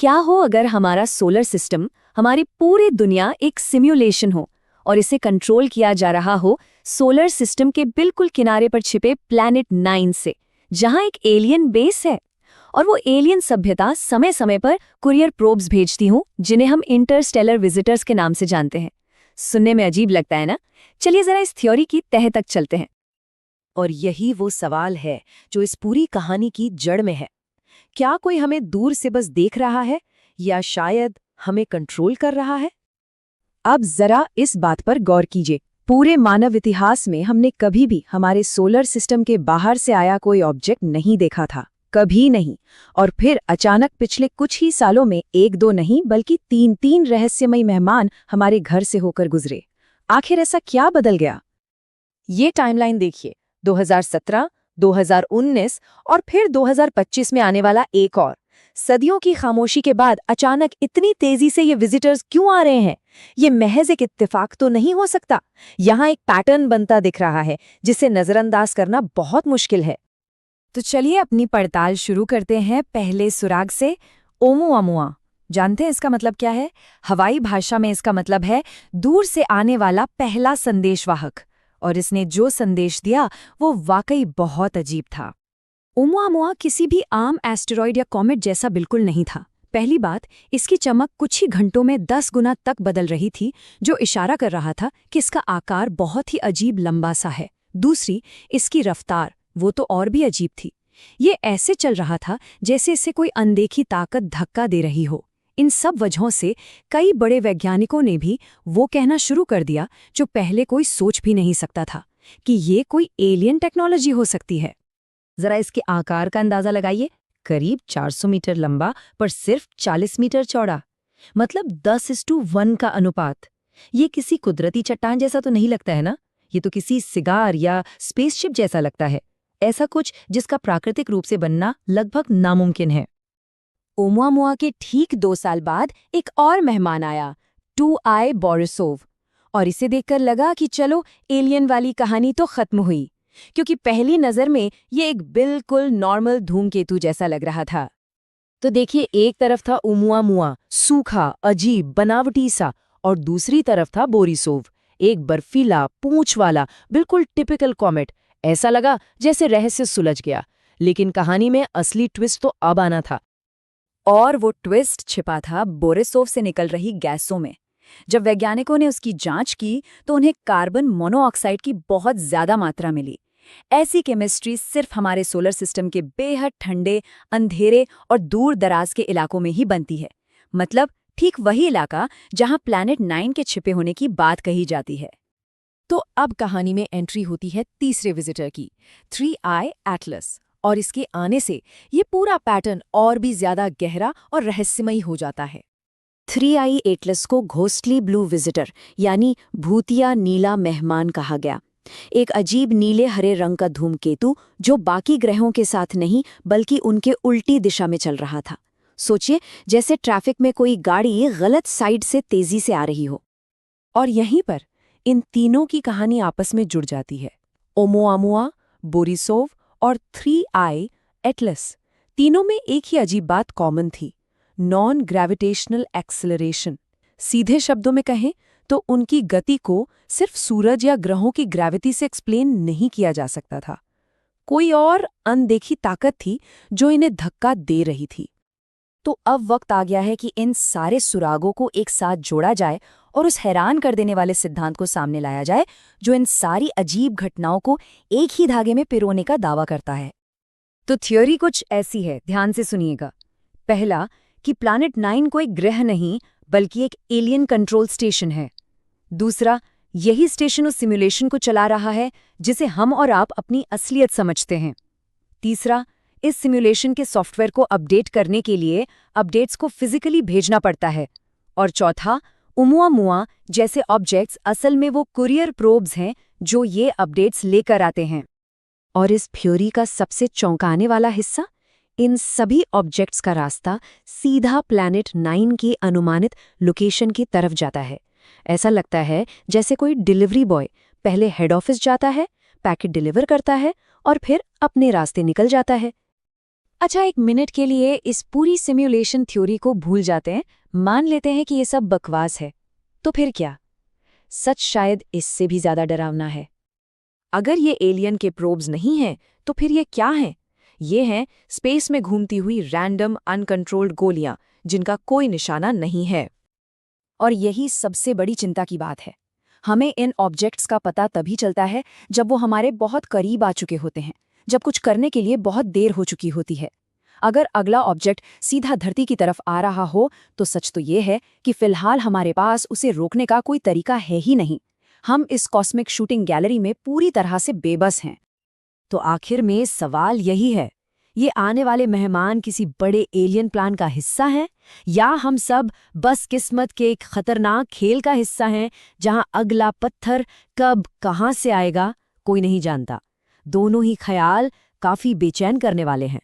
क्या हो अगर हमारा सोलर सिस्टम, हमारी पूरी दुनिया एक सिम्युलेशन हो और इसे कंट्रोल किया जा रहा हो सोलर सिस्टम के बिल्कुल किनारे पर छिपे प्लैनेट 9 से, जहां एक एलियन बेस है। और वो एलियन सभ्यता समय समय पर कुरियर प्रोब्स भेजती हूं, जिन्हें हम इंटरस्टेलर विजिटर्स के नाम से जानते हैं। सुनने में अजीब लगता है ना? चलिए जरा इस थ्योरी की तह तक चलते हैं। और यही वो सवाल है जो इस पूरी कहानी की जड़ में है। क्या कोई हमें दूर से बस देख रहा है या शायद हमें कंट्रोल कर रहा है? अब जरा इस बात पर गौर कीजिए। पूरे मानव इतिहास में हमने कभी भी हमारे सोलर सिस्टम के बाहर से आया कोई ऑब्जेक्ट नहीं देखा था, कभी नहीं। और फिर अचानक पिछले कुछ ही सालों में एक दो नहीं बल्कि तीन तीन रहस्यमयी मेहमान हमारे घर से होकर गुजरे। आखिर ऐसा क्या बदल गया? ये टाइमलाइन देखिए, 2017, 2019 और फिर 2025 में आने वाला एक और। सदियों की खामोशी के बाद अचानक इतनी तेजी से ये विजिटर्स क्यों आ रहे हैं? ये महज एक इत्तेफाक तो नहीं हो सकता। यहाँ एक पैटर्न बनता दिख रहा है जिसे नजरअंदाज करना बहुत मुश्किल है। तो चलिए अपनी पड़ताल शुरू करते हैं पहले सुराग से। ओमुआमुआ, जानते हैं इसका मतलब क्या है? हवाई भाषा में इसका मतलब है दूर से आने वाला पहला संदेशवाहक। और इसने जो संदेश दिया वो वाकई बहुत अजीब था। ओमुआमुआ किसी भी आम एस्टेरॉयड या कॉमेट जैसा बिल्कुल नहीं था। पहली बात, इसकी चमक कुछ ही घंटों में 10 गुना तक बदल रही थी, जो इशारा कर रहा था कि इसका आकार बहुत ही अजीब लंबा सा है। दूसरी, इसकी रफ्तार, वो तो और भी अजीब थी। ये ऐसे चल रहा था जैसे इसे कोई अनदेखी ताकत धक्का दे रही हो। इन सब वजहों से कई बड़े वैज्ञानिकों ने भी वो कहना शुरू कर दिया जो पहले कोई सोच भी नहीं सकता था, कि ये कोई एलियन टेक्नोलॉजी हो सकती है। जरा इसके आकार का अंदाजा लगाइए। करीब 400 मीटर लंबा पर सिर्फ 40 मीटर चौड़ा, मतलब 10:1 का अनुपात। ये किसी कुदरती चट्टान जैसा तो नहीं लगता है ना? ये तो किसी सिगार या स्पेसशिप जैसा लगता है। ऐसा कुछ जिसका प्राकृतिक रूप से बनना लगभग नामुमकिन है। ओमुआमुआ के ठीक 2 साल बाद एक और मेहमान आया, 2I बोरिसोव। और इसे देखकर लगा कि चलो एलियन वाली कहानी तो खत्म हुई, क्योंकि पहली नज़र में ये एक बिल्कुल नॉर्मल धूमकेतु जैसा लग रहा था। तो देखिए, एक तरफ था ओमुआमुआ, सूखा, अजीब, बनावटी सा, और दूसरी तरफ था बोरिसोव, एक बर्फीला, पूंछ वाला, बिल्कुल टिपिकल कॉमेट। ऐसा लगा जैसे रहस्य सुलझ गया। लेकिन कहानी में असली ट्विस्ट तो अब आना था। और वो ट्विस्ट छिपा था बोरिसोव से निकल रही गैसों में। जब वैज्ञानिकों ने उसकी जांच की तो उन्हें कार्बन मोनोऑक्साइड की बहुत ज्यादा मात्रा मिली। ऐसी केमिस्ट्री सिर्फ हमारे सोलर सिस्टम के बेहद ठंडे, अंधेरे और दूर दराज के इलाकों में ही बनती है। मतलब ठीक वही इलाका जहां प्लैनेट 9 के छिपे होने की बात कही जाती है। तो अब कहानी में एंट्री होती है तीसरे विजिटर की, 3I एटलस। और इसके आने से ये पूरा पैटर्न और भी ज्यादा गहरा और रहस्यमयी हो जाता है। 3I एटलस को घोस्टली ब्लू विजिटर यानी भूतिया नीला मेहमान कहा गया। एक अजीब नीले हरे रंग का धूमकेतु जो बाकी ग्रहों के साथ नहीं बल्कि उनके उल्टी दिशा में चल रहा था। सोचिए, जैसे ट्रैफिक में कोई गाड़ी गलत साइड से तेजी से आ रही हो। और यहीं पर इन तीनों की कहानी आपस में जुड़ जाती है। ओमुआमुआ, बोरिसोव और 3I एटलस, तीनों में एक ही अजीब बात कॉमन थी, नॉन ग्रेविटेशनल एक्सेलरेशन। सीधे शब्दों में कहें तो उनकी गति को सिर्फ सूरज या ग्रहों की ग्रेविटी से एक्सप्लेन नहीं किया जा सकता था। कोई और अनदेखी ताकत थी जो इन्हें धक्का दे रही थी। तो अब वक्त आ गया है कि इन सारे सुरागों को एक साथ जोड़ा जाए और उस हैरान कर देने वाले सिद्धांत को सामने लाया जाए जो इन सारी अजीब घटनाओं को एक ही धागे में पिरोने का दावा करता है। तो थ्योरी कुछ ऐसी है, ध्यान से सुनिएगा। पहला, कि प्लैनेट 9 कोई ग्रह नहीं बल्कि एक एलियन कंट्रोल स्टेशन है। दूसरा, यही स्टेशन उस सिमुलेशन को चला रहा है जिसे हम और आप अपनी असलियत समझते हैं। तीसरा, इस सिमुलेशन के सॉफ्टवेयर को अपडेट करने के लिए अपडेट्स को फिजिकली भेजना पड़ता है। और चौथा, ओमुआमुआ जैसे ऑब्जेक्ट्स असल में वो कुरियर प्रोब्स हैं जो ये अपडेट्स लेकर आते हैं। और इस थ्योरी का सबसे चौंकाने वाला हिस्सा, इन सभी ऑब्जेक्ट्स का रास्ता सीधा प्लैनेट 9 की अनुमानित लोकेशन की तरफ जाता है। ऐसा लगता है जैसे कोई डिलीवरी बॉय पहले हेड ऑफिस जाता है, पैकेट डिलीवर करता है और फिर अपने रास्ते निकल जाता है। अच्छा, एक मिनट के लिए इस पूरी सिम्युलेशन थ्योरी को भूल जाते हैं, मान लेते हैं कि ये सब बकवास है। तो फिर क्या? सच शायद इससे भी ज्यादा डरावना है। अगर ये एलियन के प्रोब्स नहीं हैं, तो फिर ये क्या हैं? ये हैं स्पेस में घूमती हुई रैंडम अनकंट्रोल्ड गोलियां, जिनका कोई निशाना नहीं है। और यही सबसे बड़ी चिंता की बात है। हमें इन ऑब्जेक्ट्स का पता तभी चलता है जब वो हमारे बहुत करीब आ चुके होते हैं, जब कुछ करने के लिए बहुत देर हो चुकी होती है। अगर अगला ऑब्जेक्ट सीधा धरती की तरफ आ रहा हो, तो सच तो ये है कि फिलहाल हमारे पास उसे रोकने का कोई तरीका है ही नहीं। हम इस कॉस्मिक शूटिंग गैलरी में पूरी तरह से बेबस हैं। तो आखिर में सवाल यही है, ये आने वाले मेहमान किसी बड़े एलियन प्लान का हिस्सा हैं, या हम सब बस किस्मत के एक खतरनाक खेल का हिस्सा हैं, जहां अगला पत्थर कब कहां से आएगा कोई नहीं जानता। दोनों ही ख्याल काफी बेचैन करने वाले हैं।